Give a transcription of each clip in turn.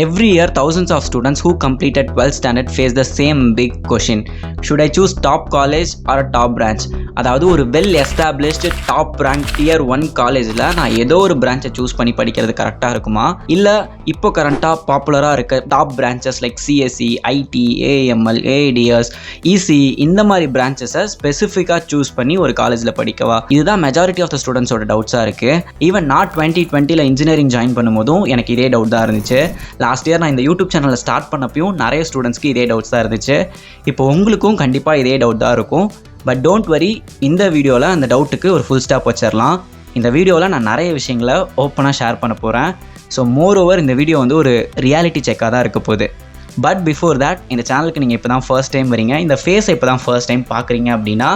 Every year, thousands of students who completed 12th standard face the same big question. Should I choose top college or a top branch? அதாவது ஒரு well established top rank dear 1 காலேஜில் நான் ஏதோ ஒரு பிரான்ச்சை choose பண்ணி படிக்கிறது கரெக்டாக இருக்குமா, இல்லை இப்போ கரண்ட்டாக பாப்புலராக இருக்க top branches like CSC, IT, AML, ADS, EC இந்த மாதிரி பிரான்ச்சஸை ஸ்பெசிஃபிக்காக சூஸ் பண்ணி ஒரு காலேஜில் படிக்கவா? இதுதான் மெஜாரிட்டி ஆஃப் த ஸ்டூடெண்ட்ஸோட டவுட்ஸாக இருக்குது. ஈவன் நான் 2020 இன்ஜினியரிங் ஜாயின் பண்ணும்போதும் எனக்கு இதே டவுட் தான் இருந்துச்சு. லாஸ்ட் இயர் நான் இந்த யூடியூப் சேனலில் ஸ்டார்ட் பண்ணப்பையும் நிறைய ஸ்டூடெண்ட்ஸ்க்கு இதே டவுட்ஸ் தான் இருந்துச்சு. இப்போ உங்களுக்கும் கண்டிப்பாக இதே டவுட் தான் இருக்கும். பட் டோன்ட் வரி, இந்த வீடியோவில் அந்த டவுட்டுக்கு ஒரு ஃபுல் ஸ்டாப் வச்சிடலாம். இந்த வீடியோவில் நான் நிறைய விஷயங்களை ஓப்பனாக ஷேர் பண்ண போகிறேன். ஸோ மோர் ஓவர் இந்த வீடியோ வந்து ஒரு ரியாலிட்டி செக்காக தான் இருக்க போகுது. பட் பிஃபோர் தேட், இந்த சேனலுக்கு நீங்கள் இப்போ தான் ஃபர்ஸ்ட் டைம் வரீங்க, இந்த ஃபேஸை இப்போ தான் ஃபர்ஸ்ட் டைம் பார்க்குறீங்க அப்படின்னா,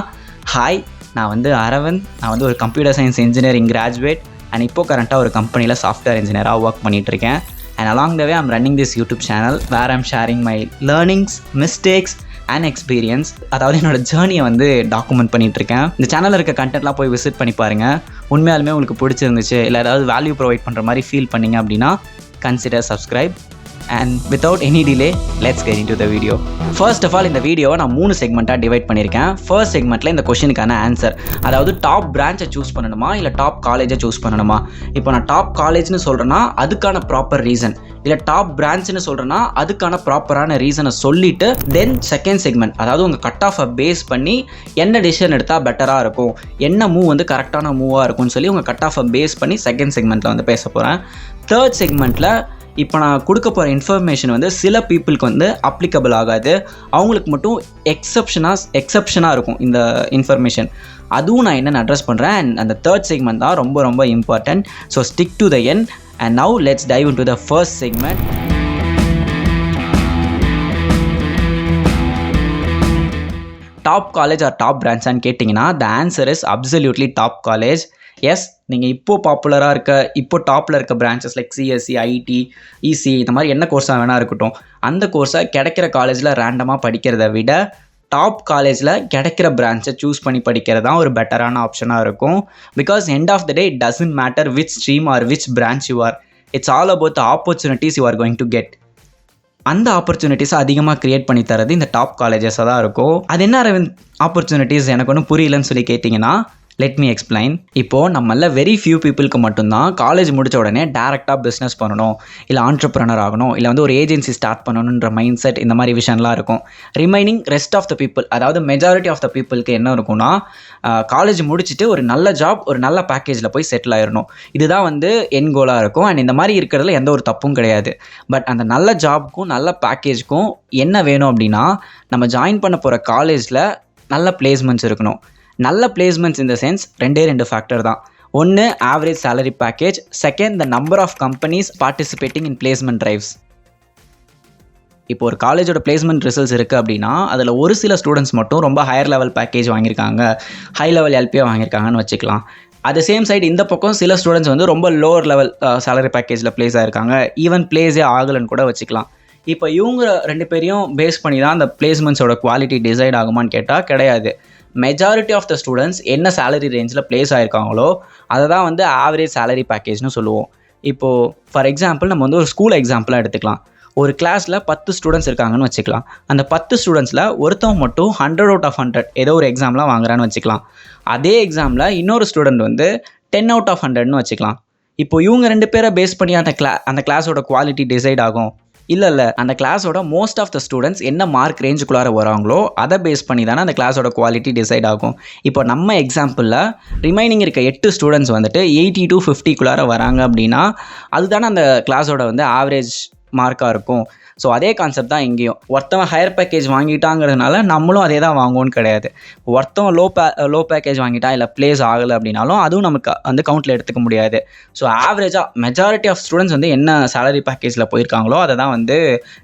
ஹாய், நான் வந்து அரவிந்த். நான் வந்து ஒரு computer science engineering graduate and இப்போ கரண்ட்டாக ஒரு கம்பெனியில் சாஃப்ட்வேர் இன்ஜினியராக ஒர்க் பண்ணிகிட்ருக்கேன். And along the way, I'm running this YouTube channel where I'm sharing my learnings, mistakes and experience. அதாவது என்னோட ஜேர்னியை வந்து டாக்குமெண்ட் பண்ணிகிட்ருக்கேன். இந்த சேனலில் இருக்க கண்டென்ட்லாம் போய் விசிட் பண்ணி பாருங்கள். உண்மையாலுமே உங்களுக்கு பிடிச்சிருந்துச்சு, இல்லை ஏதாவது வேல்யூ ப்ரொவைட் பண்ணுற மாதிரி ஃபீல் பண்ணிங்க அப்படின்னா consider subscribe. And without any delay, let's get into the video. First of all, இந்த வீடியோவை நான் 3 செக்மெண்ட்டாக டிவைட் பண்ணியிருக்கேன். ஃபர்ஸ்ட் செக்மெண்ட்டில் இந்த கொஷனுக்கான ஆன்சர், அதாவது டாப் பிரான்ச்சை சூஸ் பண்ணணுமா இல்லை டாப் காலேஜை சூஸ் பண்ணணுமா. இப்போ நான் டாப் காலேஜ்னு சொல்கிறேன்னா அதுக்கான ப்ராப்பர் ரீசன், இல்லை டாப் பிரான்ச்னு சொல்கிறேன்னா அதுக்கான ப்ராப்பரான ரீசனை சொல்லிவிட்டு தென் செகண்ட் செக்மெண்ட், அதாவது உங்கள் கட் ஆஃபை பேஸ் பண்ணி என்ன டிசிஷன் எடுத்தால் பெட்டராக இருக்கும், என்ன மூவ் வந்து கரெக்டான மூவாக இருக்கும்னு சொல்லி உங்கள் கட் ஆஃபை பேஸ் பண்ணி செகண்ட் செக்மெண்ட்டில் வந்து பேச போகிறேன். தேர்ட் செக்மெண்ட்டில் இப்போ நான் கொடுக்க போகிற இன்ஃபர்மேஷன் வந்து சில பீப்புளுக்கு வந்து அப்ளிகபிள் ஆகாது, அவங்களுக்கு மட்டும் எக்ஸப்ஷனாக இருக்கும் இந்த இன்ஃபர்மேஷன். அதுவும் நான் என்னென்னு அட்ரஸ் பண்ணுறேன். அண்ட் அந்த தேர்ட் செக்மெண்ட் தான் ரொம்ப ரொம்ப important. So stick to the end. And now let's dive into the first segment. Top college or top பிரான்ச்சான்னு கேட்டிங்கன்னா the answer is absolutely top college. Yes, நீங்கள் இப்போது பாப்புலராக இருக்க, இப்போ டாப்பில் இருக்க branches like CSC, IT, EC இந்த மாதிரி என்ன கோர்ஸாக வேணா இருக்கட்டும், அந்த கோர்ஸை கிடைக்கிற காலேஜில் ரேண்டமாக படிக்கிறத விட டாப் காலேஜில் கிடைக்கிற பிரான்ச்சை சூஸ் பண்ணி படிக்கிறது தான் ஒரு பெட்டரான ஆப்ஷனாக இருக்கும். Because end of the day it doesn't matter which stream or which branch you are, it's all about the opportunities you are going to get. அந்த ஆப்பர்ச்சுனிட்டிஸை அதிகமாக க்ரியேட் பண்ணி தரது இந்த டாப் காலேஜஸாக தான் இருக்கும். அது என்ன ஆப்பர்ச்சுனிட்டிஸ் எனக்கு ஒன்றும் புரியலன்னு சொல்லி கேட்டிங்கன்னா, லெட் மீ எக்ஸ்பிளைன். இப்போது நம்மள வெரி ஃபியூ பீப்புளுக்கு மட்டும்தான் காலேஜ் முடித்த உடனே டேரெக்டாக பிஸ்னஸ் பண்ணணும், இல்லை ஆண்டர்ப்ரனர் ஆகணும், இல்லை வந்து ஒரு ஏஜென்சி ஸ்டார்ட் பண்ணணுன்ற மைண்ட் செட், இந்த மாதிரி விஷயம்லாம் இருக்கும். Remaining rest of the people, அதாவது மெஜாரிட்டி ஆஃப் த பீப்புளுக்கு என்ன இருக்கும்னா, காலேஜ் முடிச்சுட்டு ஒரு நல்ல ஜாப், ஒரு நல்ல பேக்கேஜில் போய் செட்டில் ஆயிடணும். இதுதான் வந்து என் கோலாக இருக்கும். அண்ட் இந்த மாதிரி இருக்கிறதுல எந்த ஒரு தப்பும் கிடையாது. பட் அந்த நல்ல ஜாப்க்கும் நல்ல பேக்கேஜ்க்கும் என்ன வேணும் அப்படின்னா, நம்ம ஜாயின் பண்ண போகிற காலேஜில் நல்ல பிளேஸ்மெண்ட்ஸ் இருக்கணும். நல்ல பிளேஸ்மெண்ட்ஸ் இந்த சென்ஸ் ரெண்டு ஃபேக்டர் தான். ஒன்று average salary package, second the number of companies participating in placement drives. இப்போ ஒரு காலேஜோட பிளேஸ்மெண்ட் ரிசல்ட்ஸ் இருக்குது அப்படின்னா அதில் ஒரு சில ஸ்டூடெண்ட்ஸ் மட்டும் ரொம்ப ஹையர் லெவல் பேக்கேஜ் வாங்கியிருக்காங்க, ஹை லெவல் எல்பிஓ வாங்கியிருக்காங்கன்னு வச்சுக்கலாம். அட் த சேம் சைடு இந்த பக்கம் சில ஸ்டூடெண்ட்ஸ் வந்து ரொம்ப லோவர் லெவல் சேலரி பேக்கேஜில் பிளேஸ் ஆகிருக்காங்க, ஈவன் பிளேஸே ஆகலைன்னு கூட வச்சுக்கலாம். இப்போ இவங்க 2 பேரையும் பேஸ் பண்ணி தான் அந்த பிளேஸ்மெண்ட்ஸோட குவாலிட்டி டிசைட் ஆகுமான்னு கேட்டால் கிடையாது. மெஜாரிட்டி ஆஃப் த ஸ்டூடெண்ட்ஸ் என்ன சேலரி ரேஞ்சில் பிளேஸ் ஆகிருக்காங்களோ அதை தான் வந்து ஆவரேஜ் சேலரி பேக்கேஜ்னு சொல்லுவோம். இப்போது ஃபார் எக்ஸாம்பிள் நம்ம வந்து ஒரு ஸ்கூல் எக்ஸாம்பிளாக எடுத்துக்கலாம். ஒரு கிளாஸில் 10 ஸ்டூடெண்ட்ஸ் இருக்காங்கன்னு வச்சுக்கலாம். அந்த 10 ஸ்டூடெண்ட்ஸில் ஒருத்தவங்க மட்டும் 100 out of 100 ஏதோ ஒரு எக்ஸாம்லாம் வாங்குறான்னு வச்சுக்கலாம். அதே எக்ஸாமில் இன்னொரு ஸ்டூடெண்ட் வந்து 10 out of 100ன்னு வச்சுக்கலாம். இப்போது இவங்க 2 பேரை பேஸ் பண்ணி அந்த கிளாஸோட குவாலிட்டி டிசைட் ஆகும். இல்லை, அந்த கிளாஸோட மோஸ்ட் ஆஃப் த ஸ்டூடெண்ட்ஸ் என்ன மார்க் ரேஞ்சுக்குள்ளார வராங்களோ அதை பேஸ் பண்ணி தானே அந்த கிளாஸோட குவாலிட்டி டிசைட் ஆகும். இப்போ நம்ம எக்ஸாம்பிளில் ரிமைனிங் இருக்க 8 ஸ்டூடெண்ட்ஸ் வந்துட்டு 80 to 50க்குள்ளார வராங்க அப்படின்னா அதுதானே அந்த கிளாஸோட வந்து ஆவரேஜ் மார்க்காக இருக்கும். ஸோ அதே கான்செப்ட் தான் இங்கேயும். ஒருத்தவன் ஹையர் பேக்கேஜ் வாங்கிட்டாங்கிறதுனால நம்மளும் அதே தான் வாங்குவோன்னு கிடையாது. ஒருத்தவன் லோ பேக்கேஜ் வாங்கிட்டா இல்லை பிளேஸ் ஆகலை அப்படின்னாலும் அதுவும் நமக்கு வந்து கவுண்டில் எடுத்துக்க முடியாது. ஸோ ஆவரேஜாக மெஜாரிட்டி ஆஃப் ஸ்டூடெண்ட்ஸ் வந்து என்ன சேலரி பேக்கேஜில் போயிருக்காங்களோ அதை தான் வந்து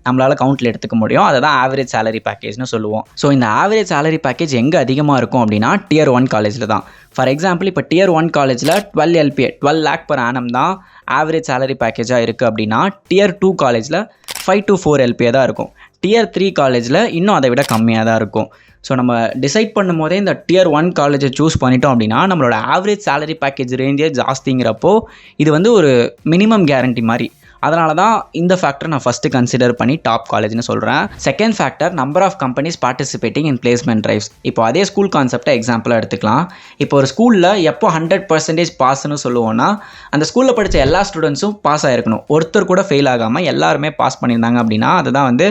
நம்மளால் கவுண்டில் எடுத்துக்க முடியும். அதை தான் ஆவரேஜ் சேலரி பேக்கேஜ்னு சொல்லுவோம். ஸோ இந்த ஆவரேஜ் சேலரி பேக்கேஜ் எங்கே அதிகமாக இருக்கும் அப்படின்னா Tier 1 காலேஜில் தான். ஃபார் எக்ஸாம்பிள் இப்போ Tier 1 காலேஜில் 12 LPA 12 lakh per annum தான் ஆவரேஜ் சேலரி பேக்கேஜாக இருக்குது அப்படின்னா Tier 2 காலேஜில் 5 to 4 LPA தான் இருக்கும். Tier 3 காலேஜில் இன்னும் அதை விட கம்மியாக தான் இருக்கும். ஸோ நம்ம டிசைட் பண்ணும் போதே இந்த Tier 1 காலேஜை சூஸ் பண்ணிட்டோம் அப்படின்னா நம்மளோட ஆவரேஜ் சேலரி பேக்கேஜ் ரேஞ்சே ஜாஸ்திங்கிறப்போ இது வந்து ஒரு மினிமம் கேரண்டி மாதிரி. அதனால தான் இந்த ஃபேக்டர் நான் ஃபஸ்ட்டு கன்சிடர் பண்ணி டாப் காலேஜ்னு சொல்கிறேன். Second factor number of companies participating in placement drives. இப்போ அதே ஸ்கூல் கான்செப்டை எக்ஸாம்பிளாக எடுத்துக்கலாம். இப்போ ஒரு ஸ்கூலில் எப்போ 100% பாஸ்ன்னு சொல்லுவோன்னா அந்த ஸ்கூலில் படித்த எல்லா ஸ்டூடெண்ட்ஸும் பாஸ் ஆகிருக்கணும். ஒருத்தர் கூட ஃபெயில் ஆகாமல் எல்லாருமே பாஸ் பண்ணியிருந்தாங்க அப்படின்னா அதுதான் வந்து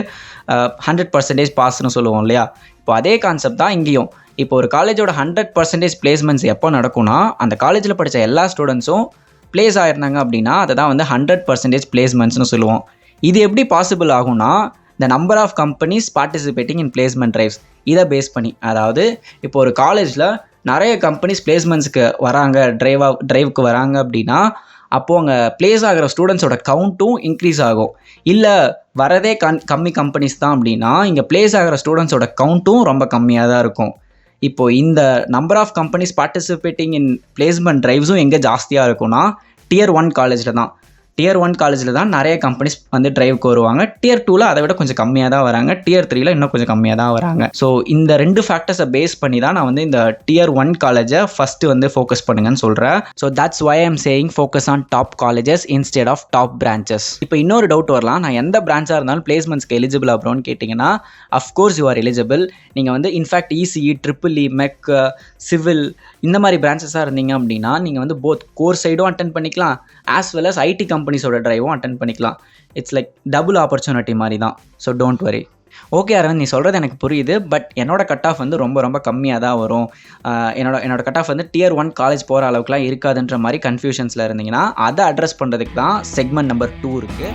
100% பாஸ்ன்னு சொல்லுவோம் இல்லையா. இப்போ அதே கான்செப்ட் தான் இங்கேயும். இப்போ ஒரு காலேஜோட 100% பிளேஸ்மெண்ட்ஸ் எப்போ நடக்கும்னா அந்த காலேஜில் படித்த எல்லா ஸ்டூடெண்ட்ஸும் பிளேஸ் ஆயிருந்தாங்க அப்படின்னா அதை தான் வந்து 100% பிளேஸ்மெண்ட்ஸ்னு சொல்லுவோம். இது எப்படி பாசிபிள் ஆகும்னா இந்த number of companies participating in placement drives இதை பேஸ் பண்ணி. அதாவது இப்போ ஒரு காலேஜில் நிறைய கம்பெனிஸ் பிளேஸ்மெண்ட்ஸ்க்கு வராங்க, ட்ரைவுக்கு வராங்க அப்படின்னா அப்போது அங்கே பிளேஸ் ஆகிற ஸ்டூடெண்ட்ஸோட கவுண்ட்டும் இன்க்ரீஸ் ஆகும். இல்லை வரதே கம்மி கம்பெனிஸ் தான் அப்படின்னா இங்கே பிளேஸ் ஆகிற ஸ்டூடெண்ட்ஸோட கவுண்ட்டும் ரொம்ப கம்மியாக தான் இருக்கும். இப்போது இந்த number of companies participating in placement ட்ரைவ்ஸும் எங்கே ஜாஸ்தியாக இருக்கும்னா Tier 1 காலேஜில் தான். Tier 1 காலேஜில் தான் நிறைய கம்பெனிஸ் வந்து ட்ரைவுக்கு வருவாங்க. Tier 2ல் அதை விட கொஞ்சம் கம்மியாக தான் வராங்க. Tier 3ல் இன்னும் கொஞ்சம் கம்மியாக தான் வராங்க. ஸோ இந்த 2 ஃபேக்டர்ஸை பேஸ் பண்ணி தான் நான் வந்து இந்த Tier 1 காலேஜை ஃபஸ்ட்டு வந்து ஃபோக்கஸ் பண்ணுங்கன்னு சொல்கிறேன். So that's why I'm saying focus on top colleges instead of top branches. இப்போ இன்னொரு டவுட் வரலாம், நான் எந்த பிரான்ச்சாக இருந்தாலும் பிளேஸ்மெண்ட்ஸ்க்கு எலிஜிபிள் அப்புறம்னு கேட்டிங்கன்னா அஃப்கோர்ஸ் யூ ஆர் எலிஜிபிள். நீங்கள் வந்து in fact ECE, EEE, MEC, civil இந்த மாதிரி பிரான்ச்சஸாக இருந்தீங்க அப்படின்னா நீங்கள் வந்து போத் கோர் சைடும் அட்டென்ட் பண்ணிக்கலாம் ஆஸ் வெல் அஸ் IT கம்பெனிஸோட ட்ரைவும் அட்டென்ட் பண்ணிக்கலாம். இட்ஸ் லைக் டபுள் ஆப்பர்ச்சுனிட்டி மாதிரி தான். So don't worry. Okay Aravind, நீ சொல்கிறது எனக்கு புரியுது. பட் என்னோட கட் ஆஃப் வந்து ரொம்ப ரொம்ப கம்மியாக தான் வரும். என்னோட கட் ஆஃப் வந்து Tier 1 காலேஜ் போகிற அளவுக்குலாம் இருக்காதுன்ற மாதிரி கன்ஃபியூஷன்ஸில் இருந்தீங்கன்னா அதை அட்ரஸ் பண்ணுறதுக்கு தான் செக்மெண்ட் நம்பர் 2 இருக்குது.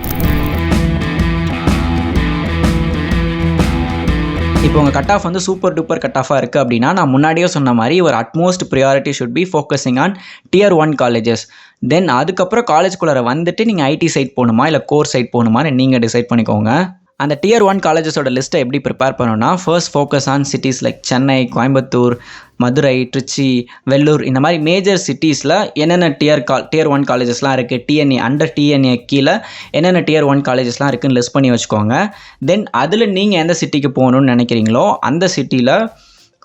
இப்போ உங்கள் கட் ஆஃப் வந்து சூப்பர் டூப்பர் கட் ஆஃபாக இருக்குது அப்படின்னா நான் முன்னாடியே சொன்ன மாதிரி ஒரு utmost priority should be focusing on Tier 1 colleges. Then அதுக்கப்புறம் காலேஜ்குள்ளே வந்துட்டு நீங்கள் IT சைட் போகணுமா இல்லை கோர் சைட் போகணுமான்னு நீங்கள் டிசைட் பண்ணிக்கோங்க. அந்த Tier 1 காலேஜஸோட லிஸ்ட்டை எப்படி ப்ரிப்பேர் பண்ணணும்னா first focus on cities like Chennai, Coimbatore, Madurai, Trichy, Vellore இந்த மாதிரி மேஜர் சிட்டிஸில் என்னென்ன Tier 1 காலேஜஸ்லாம் இருக்குது, TNA அண்டர் TNA கீழே என்னென்ன Tier 1 காலேஜஸ்லாம் இருக்குதுன்னு லிஸ்ட் பண்ணி வச்சுக்கோங்க. தென் அதில் நீங்கள் எந்த சிட்டிக்கு போகணுன்னு நினைக்கிறீங்களோ அந்த சிட்டியில்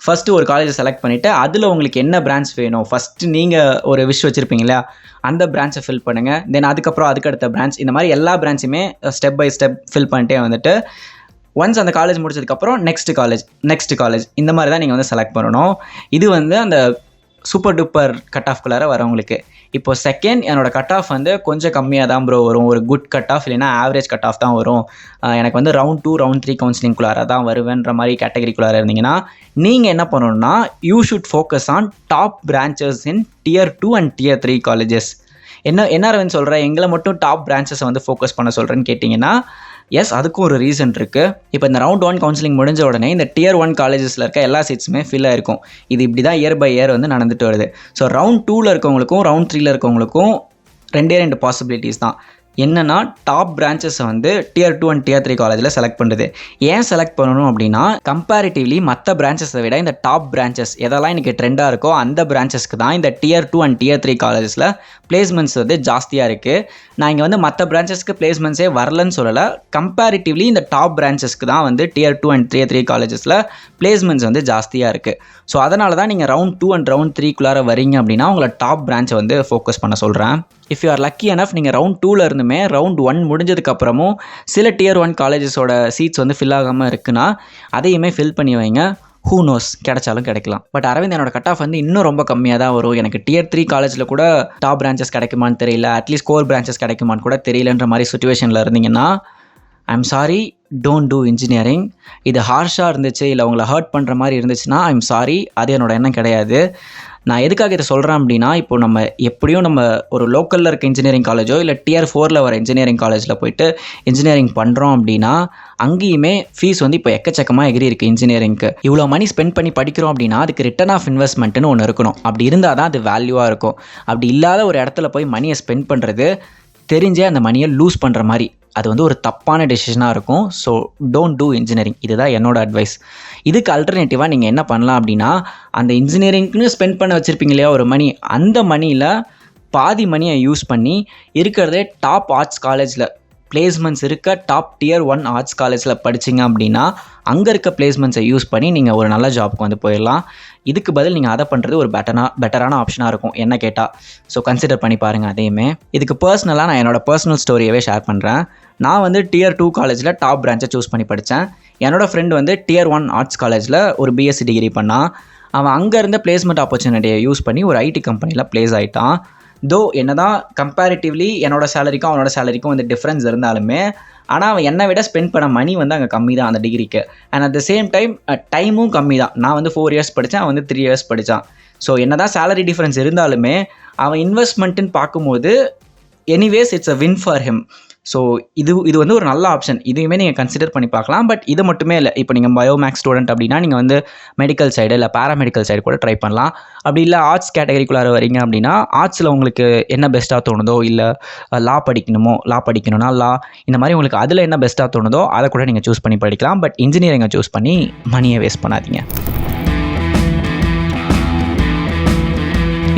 ஃபஸ்ட்டு ஒரு காலேஜை செலக்ட் பண்ணிவிட்டு அதில் உங்களுக்கு என்ன பிரான்ச் வேணும் ஃபஸ்ட்டு நீங்கள் ஒரு விஷ் வச்சுருப்பீங்க இல்லையா அந்த பிரான்ச்சை ஃபில் பண்ணுங்கள். தென் அதுக்கப்புறம் அதுக்கடுத்த பிரான்ச் இந்த மாதிரி எல்லா பிரான்ச்சுமே ஸ்டெப் பை ஸ்டெப் ஃபில் பண்ணிட்டே வந்துட்டு ஒன்ஸ் அந்த காலேஜ் முடிச்சதுக்கப்புறம் நெக்ஸ்ட் காலேஜ் இந்த மாதிரி தான் நீங்கள் வந்து செலக்ட் பண்ணணும். இது வந்து அந்த சூப்பர் டூப்பர் கட் ஆஃப்குள்ளார வரவங்களுக்கு. இப்போ செகண்ட் என்னோடய கட் ஆஃப் வந்து கொஞ்சம் கம்மியாக தான் ப்ரோ வரும். ஒரு குட் கட் ஆஃப் இல்லைன்னா ஆவரேஜ் கட் ஆஃப் தான் வரும். எனக்கு வந்து ரவுண்ட் 2 ரவுண்ட் 3 கவுன்சிலிங்குள்ளார தான் வருவேன்ற மாதிரி கேட்டகரிக்குள்ளார இருந்தீங்கன்னா நீங்கள் என்ன பண்ணணும்னா you should focus on top branches in Tier 2 and Tier 3 colleges. என்ன அரவிந்த் சொல்கிறேன், எங்களை மட்டும் டாப் பிரான்ச்சஸை வந்து ஃபோக்கஸ் பண்ண சொல்கிறேன்னு கேட்டிங்கன்னா எஸ், அதுக்கும் ஒரு ரீசன் இருக்குது. இப்போ இந்த ரவுண்ட் 1 கவுன்சிலிங் முடிஞ்ச உடனே இந்த Tier 1 காலேஜஸில் இருக்க எல்லா சீட்ஸுமே ஃபில் ஆயிருக்கும். இது இப்படி தான் இயர் பை இயர் வந்து நடந்துட்டு வருது. ஸோ ரவுண்ட் 2ல் இருக்கவங்களுக்கும் ரவுண்ட் 3ல் இருக்கவங்களுக்கும் 2 பாசிபிலிட்டிஸ் தான். என்னென்னா டாப் பிரான்ச்சஸை வந்து Tier 2 அண்ட் Tier 3 காலேஜில் செலக்ட் பண்ணுறது. ஏன் செலக்ட் பண்ணணும் அப்படின்னா கம்பேரிட்டிவ்லி மற்ற பிரான்ச்சஸை விட இந்த டாப் பிரான்ச்சஸ் எதெல்லாம் இன்றைக்கி ட்ரெண்டாக இருக்கோ அந்த பிரான்ச்சஸ்க்கு தான் இந்த Tier 2 அண்ட் Tier 3 காலேஜஸில் பிளேஸ்மெண்ட்ஸ் வந்து ஜாஸ்தியாக இருக்குது. நான் இங்கே வந்து மற்ற பிரான்ச்சஸ்க்கு பிளேஸ்மெண்ட்ஸே வரலன்னு சொல்லலை. கம்பேரிட்டிவ்லி இந்த டாப் பிரான்ச்சஸ்க்கு தான் வந்து Tier 2 அண்ட் Tier 3 காலேஜஸில் பிளேஸ்மெண்ட்ஸ் வந்து ஜாஸ்தியாக இருக்குது. ஸோ அதனால தான் நீங்கள் ரவுண்ட் 2 அண்ட் ரவுண்ட் 3குள்ளார வரீங்க அப்படின்னா உங்களை டாப் பிரான்ச்சை வந்து ஃபோக்கஸ் பண்ண சொல்கிறேன். If you are lucky enough நீங்கள் ரவுண்ட் 2ல் இருந்துமே ரவுண்ட் 1 முடிஞ்சதுக்கப்புறமும் சில Tier 1 காலேஜஸோட சீட்ஸ் வந்து ஃபில் ஆகாமல் இருக்குன்னா அதையுமே ஃபில் பண்ணி வைங்க. ஹூ நோஸ், கிடைச்சாலும் கிடைக்கலாம். பட் அரவிந்த் என்னோட கட் ஆஃப் வந்து இன்னும் ரொம்ப கம்மியாக தான் வரும். எனக்கு Tier 3 காலேஜில் கூட டாப் பிரான்ச்சஸ் கிடைக்குமான்னு தெரியல, அட்லீஸ்ட் கோர் பிரான்ச்சஸ் கிடைக்குமான்னு கூட தெரியலன்ற மாதிரி சுச்சுவேஷனில் இருந்தீங்கன்னா I'm sorry, don't do engineering. இது ஹார்ஷாக இருந்துச்சு இல்லை உங்களை ஹர்ட் பண்ணுற மாதிரி இருந்துச்சுன்னா ஐம் சாரி, அது என்னோட எண்ணம் கிடையாது. நான் எதுக்காக இதை சொல்கிறேன் அப்படின்னா இப்போ நம்ம எப்படியும் நம்ம ஒரு லோக்கலில் இருக்க இன்ஜினியரிங் காலேஜோ இல்லை Tier 4ல் வர இன்ஜினியரிங் காலேஜில் போயிட்டு இன்ஜினியரிங் பண்ணுறோம் அப்படின்னா அங்கேயுமே ஃபீஸ் வந்து இப்போ எக்கச்சக்கமாக எகிரி இருக்குது. இன்ஜினியரிங்க்கு இவ்வளோ மணி ஸ்பெண்ட் பண்ணி படிக்கிறோம் அப்படின்னா அதுக்கு ரிட்டர்ன் ஆஃப் இன்வெஸ்ட்மெண்ட்டுன்னு ஒன்று இருக்கணும். அப்படி இருந்தால் தான் அது வேல்யூவாக இருக்கும். அப்படி இல்லாத ஒரு இடத்துல போய் மணியை ஸ்பெண்ட் பண்ணுறது தெரிஞ்சே அந்த மணியை லூஸ் பண்ணுற மாதிரி அது வந்து ஒரு தப்பான டெசிஷனாக இருக்கும். So don't do engineering. இதுதான் என்னோட அட்வைஸ். இதுக்கு அல்டர்னேட்டிவாக நீங்கள் என்ன பண்ணலாம் அப்படின்னா அந்த இன்ஜினியரிங்க்குன்னு ஸ்பெண்ட் பண்ண வச்சுருப்பீங்க இல்லையா ஒரு மணி, அந்த மணியில் பாதி மணியை யூஸ் பண்ணி இருக்கிறதே டாப் ஆர்ட்ஸ் காலேஜில் பிளேஸ்மெண்ட்ஸ் இருக்க டாப் டியர் 1 ஆர்ட்ஸ் காலேஜில் படிச்சிங்க அப்படின்னா அங்கே இருக்க பிளேஸ்மெண்ட்ஸை யூஸ் பண்ணி நீங்கள் ஒரு நல்ல ஜாப்க்கு வந்து போயிடலாம். இதுக்கு பதில் நீங்கள் அதை பண்ணுறது ஒரு பெட்டரான ஆப்ஷனாக இருக்கும் என்ன கேட்டால். ஸோ கன்சிடர் பண்ணி பாருங்கள் அதையுமே. இதுக்கு பர்சனலாக நான் என்னோடய பர்சனல் ஸ்டோரியவே ஷேர் பண்ணுறேன். நான் வந்து டியர் 2 காலேஜில் டாப் பிரான்ச்சை சூஸ் பண்ணி படித்தேன். என்னோடய ஃப்ரெண்டு வந்து டியர் 1 ஆர்ட்ஸ் காலேஜில் ஒரு பிஎஸ்சி டிகிரி பண்ணான். அவன் அங்கே இருந்த பிளேஸ்மெண்ட் ஆப்பர்ச்சுனிட்டியை யூஸ் பண்ணி ஒரு ஐடி கம்பெனியில் ப்ளேஸ் ஆகிட்டான். தோ என்ன தான் கம்பேரிட்டிவ்லி என்னோடய சேலரிக்கும் அவனோட சேலரிக்கும் வந்து டிஃப்ரென்ஸ் இருந்தாலுமே, ஆனால் அவன் என்னை விட ஸ்பெண்ட் பண்ண மணி வந்து அங்கே கம்மி தான் அந்த டிகிரிக்கு. அண்ட் அட் த சேம் டைமும் கம்மி தான். நான் வந்து 4 இயர்ஸ் படித்தேன், அவன் வந்து 3 இயர்ஸ் படித்தான். ஸோ என்ன தான் சேலரி டிஃப்ரென்ஸ் இருந்தாலுமே அவன் இன்வெஸ்ட்மெண்ட்டுன்னு பார்க்கும்போது anyways it's a win for him. So இது வந்து ஒரு நல்ல ஆப்ஷன். இதையுமே நீங்கள் கன்சிடர் பண்ணி பார்க்கலாம். பட் இது மட்டுமே இல்லை. இப்போ நீங்கள் பயோமேக்ஸ் ஸ்டூடெண்ட் அப்படின்னா நீங்கள் வந்து மெடிக்கல் சைடு இல்லை பேராமெடிக்கல் சைடு கூட ட்ரை பண்ணலாம். அப்படி இல்லை ஆர்ட்ஸ் கேட்டகரிக்குள்ளார வரீங்க அப்படின்னா ஆர்ட்ஸில் உங்களுக்கு என்ன பெஸ்ட்டாக தோணுதோ, இல்லை லா படிக்கணும்னா லா, இந்த மாதிரி உங்களுக்கு அதில் என்ன பெஸ்ட்டாக தோணுதோ அதை கூட நீங்கள் சூஸ் பண்ணி படிக்கலாம். பட் இன்ஜினியரிங்கை சூஸ் பண்ணி மணியை வேஸ்ட் பண்ணாதீங்க.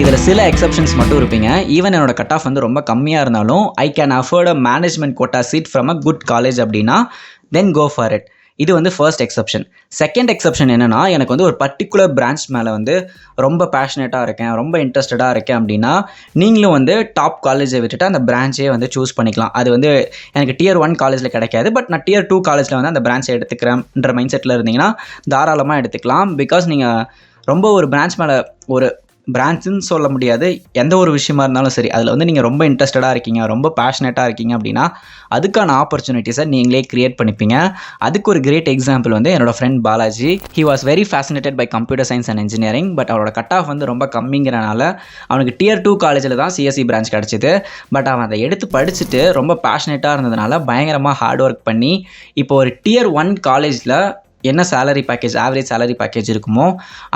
இதில் சில எக்ஸப்ஷன்ஸ் மட்டும் இருப்பீங்க. ஈவன் என்னோட கட் ஆஃப் வந்து ரொம்ப கம்மியாக இருந்தாலும் I can afford a management quota seat from a good college அப்படின்னா தென் கோ ஃபார் இட். இது வந்து ஃபர்ஸ்ட் எக்ஸப்ஷன். செகண்ட் எக்ஸப்ஷன் என்னென்னா, எனக்கு வந்து ஒரு பர்டிகுலர் பிரான்ச் மேலே வந்து ரொம்ப பேஷனேட்டாக இருக்கேன், ரொம்ப இன்ட்ரெஸ்டடாக இருக்கேன் அப்படின்னா நீங்களும் வந்து டாப் காலேஜை விட்டுட்டு அந்த பிரான்ச்சே வந்து சூஸ் பண்ணிக்கலாம். அது வந்து எனக்கு டியர் 1 காலேஜில் கிடைக்காது, பட் நான் டியர் 2 காலேஜில் வந்து அந்த பிரான்ச்சை எடுத்துக்கிறேன்ற மைண்ட் செட்டில் இருந்தீங்கன்னா தாராளமாக எடுத்துக்கலாம். பிகாஸ் நீங்கள் ரொம்ப ஒரு பிரான்ச் மேலே, ஒரு பிரான்ச்சுன்னு சொல்ல முடியாது, எந்த ஒரு விஷயமா இருந்தாலும் சரி, அதில் வந்து நீங்கள் ரொம்ப இன்ட்ரெஸ்டடாக இருக்கீங்க, ரொம்ப பேஷனேட்டாக இருக்கீங்க அப்படின்னா அதுக்கான ஆப்பர்ச்சுனிட்டிஸை நீங்களே க்ரியேட் பண்ணிப்பீங்க. அதுக்கு ஒரு கிரேட் எக்ஸாம்பிள் வந்து என்னோட friend Balaji. He was very fascinated by computer science and engineering. But அவரோட கட் ஆஃப் வந்து ரொம்ப கம்மிங்கிறனால அவனுக்கு டியர் 2 காலேஜில் தான் சிஎஸ்சி பிரான்ச் கிடச்சிது. பட் அவன் அதை எடுத்து படிச்சுட்டு ரொம்ப பேஷனேட்டாக இருந்ததுனால பயங்கரமாக ஹார்ட் ஒர்க் பண்ணி இப்போ ஒரு டியர் 1 காலேஜில் என்ன salary package, average salary package இருக்குமோ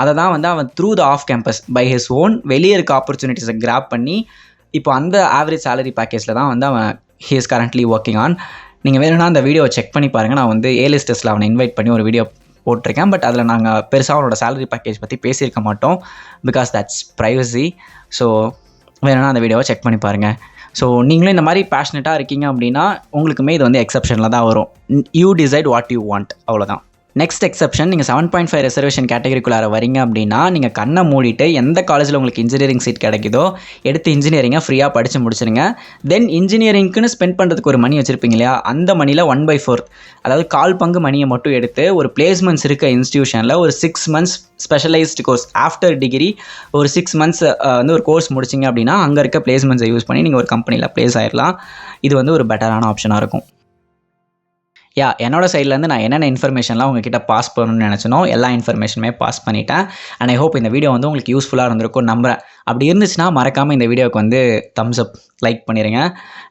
அதை தான் வந்து அவன் through the off campus by his own வெளியே இருக்க ஆப்பர்ச்சுனிட்டிஸை கிராப் பண்ணி இப்போ அந்த ஆவரேஜ் சேலரி பேக்கேஜில் தான் வந்து அவன் he is currently working on. நீங்கள் வேணும்னா அந்த வீடியோவை செக் பண்ணி பாருங்கள். நான் வந்து ஏலிஸ்டஸில் அவனை இன்வைட் பண்ணி ஒரு வீடியோ போட்டிருக்கேன். பட் அதில் நாங்கள் பெருசாக அவனோட சேலரி பேக்கேஜ் பற்றி பேசியிருக்க மாட்டோம், பிகாஸ் தட்ஸ் ப்ரைவசி. ஸோ வேணும்னா அந்த வீடியோவை செக் பண்ணி பாருங்கள். ஸோ நீங்களும் இந்த மாதிரி பேஷனேட்டாக இருக்கீங்க அப்படின்னா உங்களுக்குமே இது வந்து எக்ஸப்ஷனில் தான் வரும். You decide what you want, அவ்வளோதான். நெக்ஸ்ட் எக்ஸப்ஷன், நீங்கள் 7.5 ரிசர்வேஷன் கேட்டகரிக்குள்ளார வரீங்க அப்படின்னா நீங்கள் கண்ணை மூடிட்டு எந்த காலேஜில் உங்களுக்கு இன்ஜினியரிங் சீட் கிடைக்குதோ எடுத்து இன்ஜினியரிங்கை ஃப்ரீயாக படித்து முடிச்சிருங்க. தென் இன்ஜினியரிங்க்குன்னு ஸ்பெண்ட் பண்ணுறதுக்கு ஒரு மணி வச்சுருப்பீங்க இல்லையா, அந்த மணியில் 1/4, அதாவது 1/4 பங்கு மணியை மட்டும் எடுத்து ஒரு பிளேஸ்மெண்ட்ஸ் இருக்க இன்ஸ்டியூஷனில் ஒரு 6 months specialised course after degree ஒரு 6 months வந்து ஒரு கோர்ஸ் முடிச்சிங்க அப்படின்னா அங்கே இருக்க பிளேஸ்மெண்ட்ஸை யூஸ் பண்ணி நீங்கள் ஒரு கம்பெனியில் ப்ளேஸ் ஆகிடலாம். இது வந்து ஒரு பெட்டரான ஆப்ஷனாக இருக்கும். என்னோட சைட்லேருந்து நான் என்னென்ன இன்ஃபர்மேஷன்லாம் உங்ககிட்ட பாஸ் பண்ணணும்னு நினச்சனோ எல்லா இன்ஃபர்மேஷனுமே பாஸ் பண்ணிட்டேன். அண்ட் ஐ ஹோப் இந்த வீடியோ வந்து உங்களுக்கு யூஸ்ஃபுல்லாக இருந்திருக்கும் நம்புகிறேன். அப்படி இருந்துச்சுன்னா மறக்காமல் இந்த வீடியோவுக்கு வந்து தம்ஸ் அப் லைக் பண்ணிடுங்க.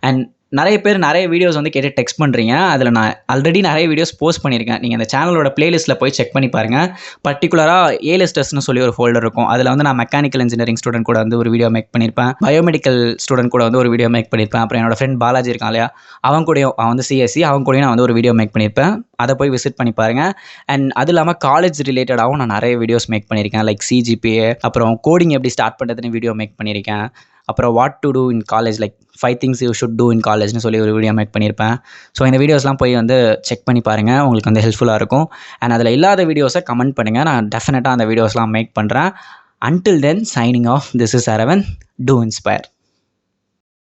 அண்ட் நிறைய பேர் நிறைய வீடியோஸ் வந்து கேட்டு டெக்ஸ்ட் பண்ணுறீங்க. அதில் நான் ஆல்ரெடி நிறைய வீடியோஸ் போஸ்ட் பண்ணியிருக்கேன். நீங்கள் அந்த சேனலோட பிளேலிஸ்ட்டில் போய் செக் பண்ணி பாருங்கள். பர்டிகுலராக ஏலிஸ்டர்ஸ்னு சொல்லி ஒரு ஃபோல்டர் இருக்கும். அதில் வந்து நான் மெக்கானிக்கல் இன்ஜினியரிங் ஸ்டூடெண்ட் கூட வந்து ஒரு வீடியோ மேக் பண்ணியிருப்பேன், பயோமெடிக்கல் ஸ்டூடெண்ட் கூட வந்து ஒரு வீடியோ மேக் பண்ணியிருப்பேன். அப்புறம் என்னோட ஃப்ரெண்ட் பாலாஜி இருக்கான் இல்லையா, அவன் வந்து சிஎஸ்சி, அவன் கூடயும் நான் வந்து ஒரு வீடியோ மேக் பண்ணியிருப்பேன். அதை போய் விசிட் பண்ணி பாருங்கள். அண்ட் அது இல்லாமல் காலேஜ் ரிலேட்டடாகவும் நான் நிறைய வீடியோஸ் மேக் பண்ணியிருக்கேன். லைக் சிஜிபிஏ, அப்புறம் கோடிங் எப்படி ஸ்டார்ட் பண்ணுறதுன்னு வீடியோ மேக் பண்ணியிருக்கேன். அப்புறம் what to do in college, like 5 things you should do in காலேஜ்னு சொல்லி ஒரு வீடியோ மேக் பண்ணியிருப்பேன். ஸோ இந்த வீடியோஸ்லாம் போய் வந்து செக் பண்ணி பாருங்கள், உங்களுக்கு வந்து ஹெல்ப்ஃபுல்லாக இருக்கும். அண்ட் அதில் இல்லாத வீடியோஸை கமெண்ட் பண்ணுங்கள், நான் டெஃபினட்டாக அந்த வீடியோஸ்லாம் மேக் பண்ணுறேன். Until then, signing off. This is Aravind. Do inspire.